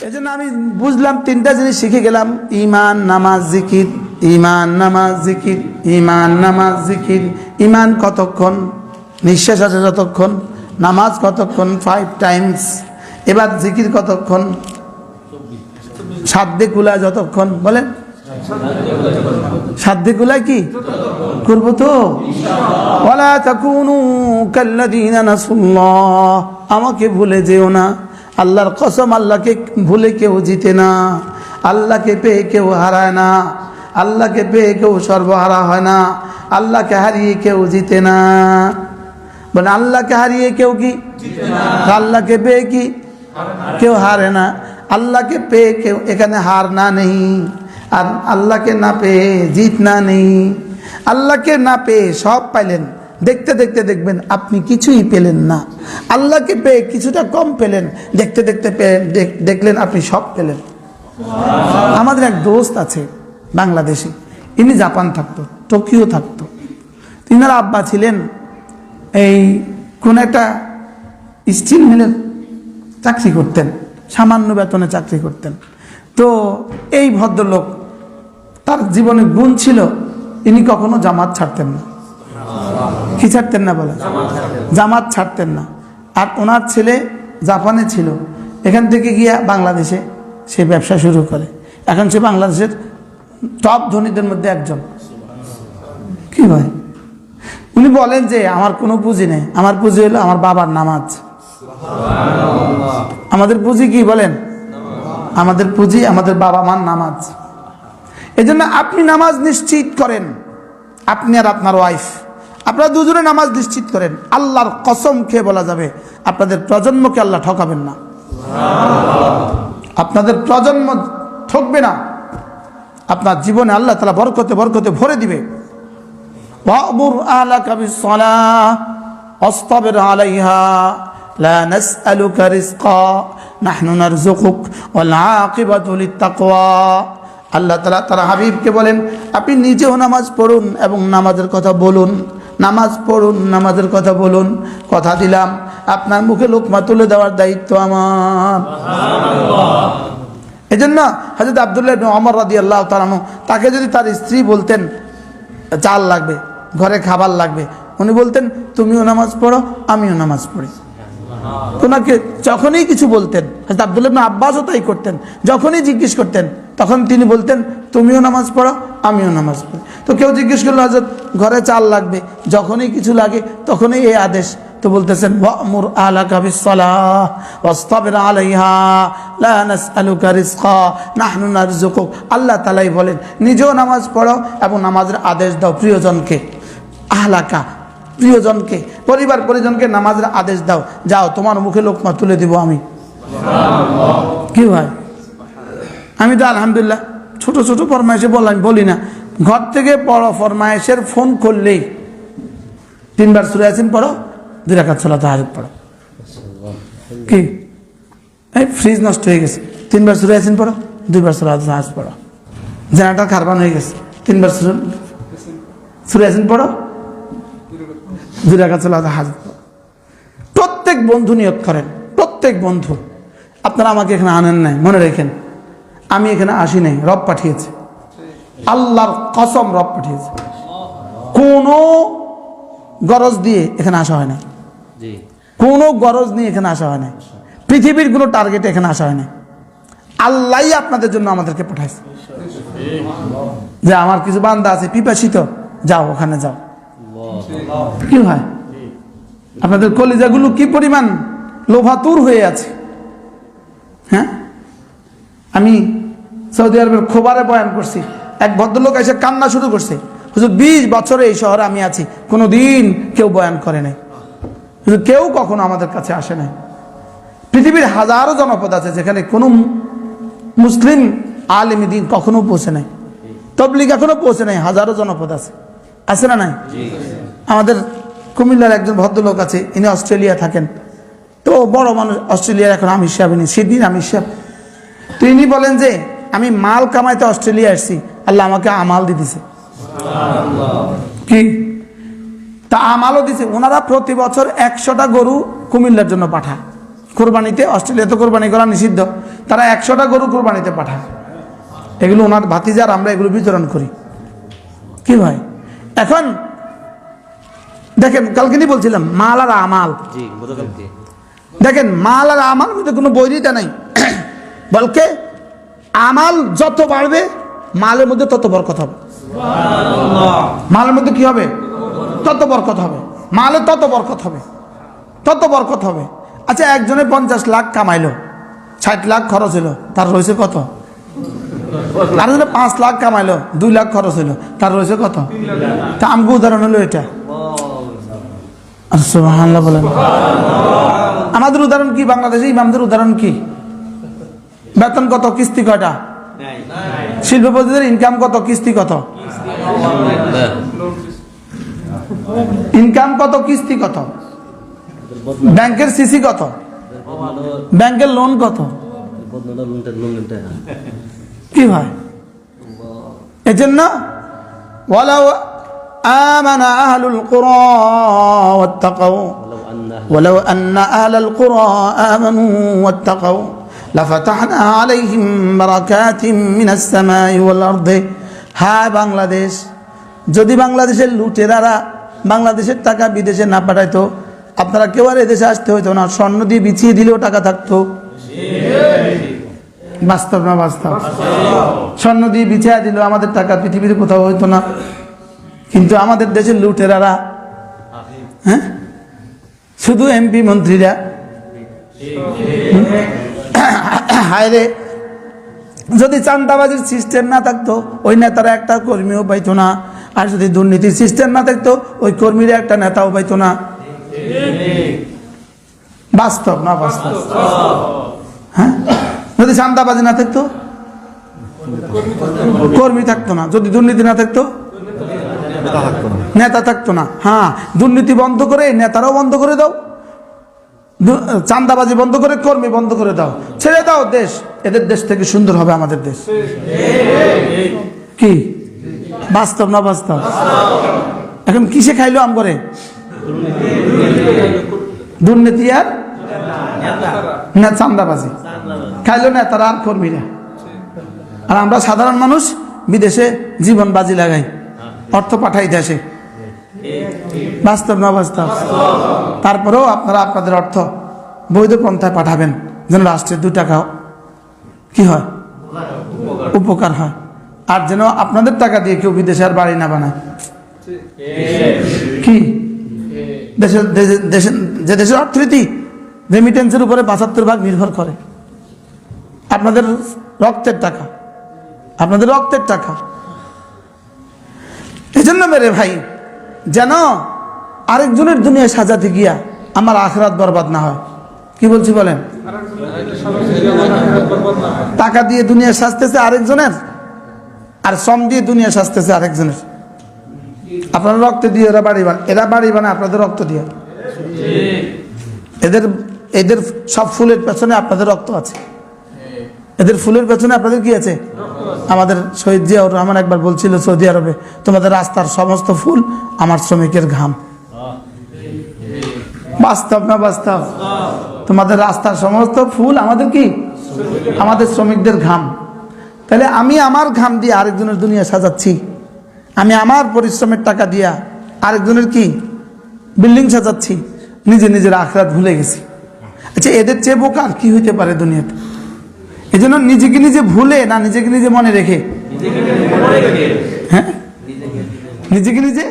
এজন্য আমি বুঝলাম তিনটা জিনিস শিখে গেলাম, ঈমান, নামাজ, জিকির। ঈমান, নামাজ, জিকির, ঈমান, নামাজ, জিকির। ঈমান কতক্ষণ? নিঃশ্বাস আছে যতক্ষণ। নামাজ কতক্ষণ? 5 টাইমস। এবার জিকির কতক্ষণ? সাধ্যে কুলায় যতক্ষণ। বলেন সাধ্যে কুলায় কি করবো তো? ওয়ালা তাকুনু কাল্লাযীনা নাসুল্লাহ, আমাকে ভুলে যেও না। আল্লাহর কসম, আল্লাহকে ভুলে কেউ জিতে না। আল্লাহকে পেয়ে কেউ হারায় না। আল্লাহকে পেয়ে কেউ সর্বহারা হয় না। আল্লাহকে হারিয়ে কেউ জিতে না। বলে আল্লাহকে হারিয়ে কেউ কি জিতে না, আল্লাহকে পেয়ে কি কেউ হারে না। আল্লাহকে পেয়ে কেউ এখানে হার না নেই, আর আল্লাহকে না পেয়ে জিত না নেই। আল্লাহকে না পেয়ে সব পাইলেন, দেখতে দেখতে দেখবেন আপনি কিছুই পেলেন না। আল্লাহকে পেয়ে কিছুটা কম পেলেন, দেখতে দেখতে দেখলেন আপনি সব পেলেন। আমাদের এক দোস্ত আছে বাংলাদেশি, ইনি জাপান থাকতো, টোকিও থাকতো। তিনার আব্বা ছিলেন এই কোন একটা স্টিল মিলের চাকরি করতেন, সামান্য বেতনে চাকরি করতেন। তো এই ভদ্রলোক, তার জীবনে গুণ ছিল, ইনি কখনো জামাত ছাড়তেন না। কি ছাড়তেন না বলে? জামাত ছাড়তেন না। আর ওনার ছেলে জাপানে ছিল, এখান থেকে গিয়া বাংলাদেশে সে ব্যবসা শুরু করে। এখন সে বাংলাদেশের টপ ধনীদের মধ্যে একজন। কি ভাই, উনি বলেন যে আমার কোনো পুঁজি নেই, আমার পুঁজি হলো আমার বাবার নামাজ। আমাদের পুঁজি কি বলেন? আমাদের পুঁজি আমাদের বাবা মার নামাজ। এজন্য আপনি নামাজ নিশ্চিত করেন, আপনি আর আপনার ওয়াইফ, আপনারা দুজনে নামাজ নিশ্চিত করেন। আল্লাহর কসম খেয়ে বলা যাবে আপনাদের প্রজন্মকে আল্লাহ ঠকাবেন না। আপনাদের প্রজন্ম ঠকবে না। আপনার জীবনে আল্লাহ তাআলা বরকতে বরকতে ভরে দিবে। ওয়া'মুর আহলাকা বিস-সালাহ ওয়াসতাবির আলাইহা লা নাসআলুকা রিজকা নাহনু নারযুকুক ওয়াল আকিবাতু লিত-তাকওয়া। আল্লাহ তাআলা তার হাবিবকে বলেন, আপনি নিজেও নামাজ পড়ুন এবং নামাজের কথা বলুন। নামাজ পড়ুন, নামাজের কথা বলুন। কথা দিলাম আপনার মুখে লোকমা তুলে দেওয়ার দায়িত্ব আমার। এজন্য হযরত আব্দুল্লাহ ইবনে ওমর রাদিয়াল্লাহু তাআলা আনহু, তাকে যদি তার স্ত্রী বলতেন চাল লাগবে, ঘরে খাবার লাগবে, উনি বলতেন তুমিও নামাজ পড়ো আমিও নামাজ পড়ি। ওনাকে যখনই কিছু বলতেন, হযরত আব্দুল্লাহ ইবনে আব্বাসও তাই করতেন, যখনই জিজ্ঞেস করতেন তখন তিনি বলতেন তুমিও নামাজ পড়ো আমিও নামাজ পড়ি। তো কেউ জিজ্ঞেস করলো হযরত ঘরে চাল লাগবে, যখনই কিছু লাগে তখনই এই আদেশ। তো বলতেছেন ওয়া'মুর আহলাকা বিস-সালাহ ওয়াসতাবির আলাইহা লা নাসআলুকা রিজকা নাহনু নারযুকুক। আল্লাহ তাআলাই বলেন নিজেও নামাজ পড়ো এবং নামাজের আদেশ দাও প্রিয়জনকে। আহলাকা, প্রিয়জনকে, পরিবার পরিজনকে নামাজের আদেশ দাও, যাও তোমার মুখে লোকমা তুলে দিব আমি। কি ভাই, আমি তো আলহামদুলিল্লাহ ছোট ছোট ফরমায়েশে বলি না, ঘর থেকে বড় ফরমায়েশের ফোন করলেই 3 বার সূরা ইয়াসিন পড়ো, 2 রাকাত সালাত তাহাজ্জুদ পড়ো। কি এই ফ্রিজ নষ্ট হয়ে গেছে, 3 বার সূরা ইয়াসিন পড়ো, 2 বার সালাত তাহাজ্জুদ পড়ো। জেনারেটর খারবান হয়ে গেছে, 3 বার সূরা ইয়াসিন পড়ো, 2 রাকাত সালাত তাহাজ্জুদ পড়ো। প্রত্যেক বন্ধু নিয়ত করেন, প্রত্যেক বন্ধু। আপনারা আমাকে এখানে আনেন নাই, মনে রেখেন আমি এখানে আসি নাই, রব পাঠিয়েছে। আল্লাহর কসম রব পাঠিয়েছে। কোনো গরজ দিয়ে এখানে আসা হয় না, কোনো গরজ নিয়ে এখানে আসা হয় না, পৃথিবীর কোনো টার্গেটে এখানে আসা হয় না। আল্লাহই আপনাদের জন্য আমাদেরকে পাঠাইছে যে আমার কিছু বান্দা আছে পিপাসিত, যাও ওখানে যাও। কি হয়, আপনাদের কলিজাগুলো কি পরিমাণ লোভাতুর হয়ে আছে। হ্যাঁ, আমি সৌদি আরবের খোবারে বয়ান করছি, এক ভদ্রলোক এসে কান্না শুরু করছে, হুজুর 20 বছরে এই শহরে আমি আছি, কোনোদিন কেউ বয়ান করে নাই, হুজুর কেউ কখনো আমাদের কাছে আসে নাই। পৃথিবীর হাজারো জনপদ আছে যেখানে কোনো মুসলিম আলেম দ্বীন কখনো পৌঁছে নাই, তাবলীগ এখনো পৌঁছে নাই, হাজারো জনপদ আছে, আছে না নাই? আমাদের কুমিল্লার একজন ভদ্রলোক আছে, ইনি অস্ট্রেলিয়া থাকেন, তো বড় মানুষ, অস্ট্রেলিয়ার এখন আমির সাহেব, ইনি সিডনির আমির সাহেব। তো ইনি বলেন যে আমি মাল কামাইতে অস্ট্রেলিয়া আসছি, আল্লাহ আমাকে আমাল দিতেছে। কি তা আমালও দিছে। ওনারা প্রতি বছর 100টা গরু কুমিল্লার জন্য পাঠায়, কোরবানিতে, অস্ট্রেলিয়াতে কোরবানি করা নিষিদ্ধ, তারা 100টা গরু কোরবানিতে পাঠায়। এগুলো ওনার ভাতিজার, আমরা এগুলো বিতরণ করি। কি ভাই, এখন দেখেন কালকে নি বলছিলাম মাল আর আমাল। দেখেন মাল আর আমাল মধ্যে কোনো বৈরিতা নাই, বলকে আমাল যত বাড়বে মালের মধ্যে তত বরকত হবে। মালের মধ্যে কি হবে? তত বরকত হবে, মালে তত বরকত হবে, তত বরকত হবে। আচ্ছা, একজনে 50 লাখ কামাইলো, 60 লাখ খরচ হলো, তার রয়েছে কত? আর 5 লাখ কামাইলো, 2 লাখ খরচ হলো, তার রয়েছে কত? তা আমগো উদাহরণ হলো এটা। সুবহানাল্লাহ বলেন। আমাদের উদাহরণ কি? বাংলাদেশে ইমামদের উদাহরণ কি? বেতন কত, কিস্তি কয়টা? শিল্পপতিদের ইনকাম কত, কিস্তি কত? ইনকাম কত, কিস্তি কত? ব্যাংকের সিসি কত? ব্যাংকের লোন কত? কি ভাই, এজন্য ওয়ালাউ আমানা আহলুল কুরা ওয়াত্তাকাউ ওয়ালাউ আন্না আহলাল কুরা আমানু ওয়াত্তাকাউ লাফাতাহনা আলাইহিম বারাকাতিম মিনাস সামাই ওয়াল আরদি। হ্যাঁ বাংলাদেশ, যদি বাংলাদেশের লুটেরারা বাংলাদেশের টাকা বিদেশে না পাঠাইতো, আপনারা কেউ আর এদেশে আসতে হইতো না, স্বর্ণ দিয়ে বিছিয়ে দিলেও টাকা থাকতো। বাস্তব না বাস্তব? স্বর্ণ দিয়ে বিছিয়ে দিলেও আমাদের টাকা পৃথিবীতে কোথাও হইতো না। কিন্তু আমাদের দেশের লুটেরারা, হ্যাঁ, শুধু এমপি মন্ত্রীরা, হায় রে, যদি চাঁদাবাজির সিস্টেম না থাকতো ওই নেতারা একটা কর্মীও পাইতো না, আর যদি দুর্নীতির সিস্টেম না থাকতো ওই কর্মীরা একটা নেতাও পাইতো না। বাস্তব না বাস্তব? হ্যাঁ, যদি চাঁদাবাজি না থাকতো কর্মী থাকতো না, যদি দুর্নীতি না থাকতো নেতা থাকতো না। হ্যাঁ, দুর্নীতি বন্ধ করে নেতারাও বন্ধ করে দাও, চাঁদাবাজি বন্ধ করে কর্মী বন্ধ করে দাও, ছেড়ে দাও দেশ, এদের দেশ থেকে সুন্দর হবে আমাদের দেশ। কি বাস্তব না বাস্তব? এখন কিসে খাইলো আম করে? দুর্নীতি আর না চাঁদাবাজি খাইলো নেতারা আর কর্মীরা, আর আমরা সাধারণ মানুষ বিদেশে জীবন বাজি লাগাই, অর্থ পাঠাই দেশে। বাস্তব না বাস্তব? তারপরেও আপনারা আপনাদের অর্থ বৈধ পন্থায় পাঠাবেন, যেন রাষ্ট্রের 2 টাকা কি হয়, উপকার হয়। আর যেন আপনাদের টাকা দিয়ে কেউ বিদেশে আর বাড়ি না বানায়। কি যে দেশের অর্থনীতি রেমিটেন্সের উপরে 75% নির্ভর করে, আপনাদের রক্তের টাকা, আপনাদের রক্তের টাকা। এজন্য মেরে ভাই, যেন আরেকজনের দুনিয়া সাজাতে গিয়া আমার আখিরাত বরবাদ না হয়। কি বলছি বলেন? টাকা দিয়ে দুনিয়া সাজতেছে আরেকজনের, আর শ্রম দিয়ে দুনিয়া সাজতেছে আরেকজনের। আপনারা রক্ত দিয়ে এরা বাড়ি বানায় আপনাদের রক্ত দিয়ে। এদের সব ফুলের পেছনে আপনাদের রক্ত আছে, এদের ফুলের পেছনে আপনাদের কি আছে? আমাদের শহীদ জিয়াউর রহমান একবার বলছিল সৌদি আরবে, তোমাদের রাস্তার সমস্ত ফুল আমার শ্রমিকের ঘাম। বাস্তব না বাস্তব? তোমাদের রাস্তার সমস্ত ফুল আমাদের কি? আমাদের শ্রমিকদের ঘাম। তাহলে আমি আমার ঘাম দিয়ে আরেকজনের দুনিয়া সাজাচ্ছি, আমি আমার পরিশ্রমের টাকা দিয়া আরেকজনের কি বিল্ডিং সাজাচ্ছি, নিজে নিজের আখিরাত ভুলে গেছি। আচ্ছা, এদের চেয়ে বোকা আর কি হইতে পারে দুনিয়াতে? এই জন্য নিজেকে নিজে ভুলে না নিজেকে নিজে মনে রেখে, হ্যাঁ, নিজেকে নিজে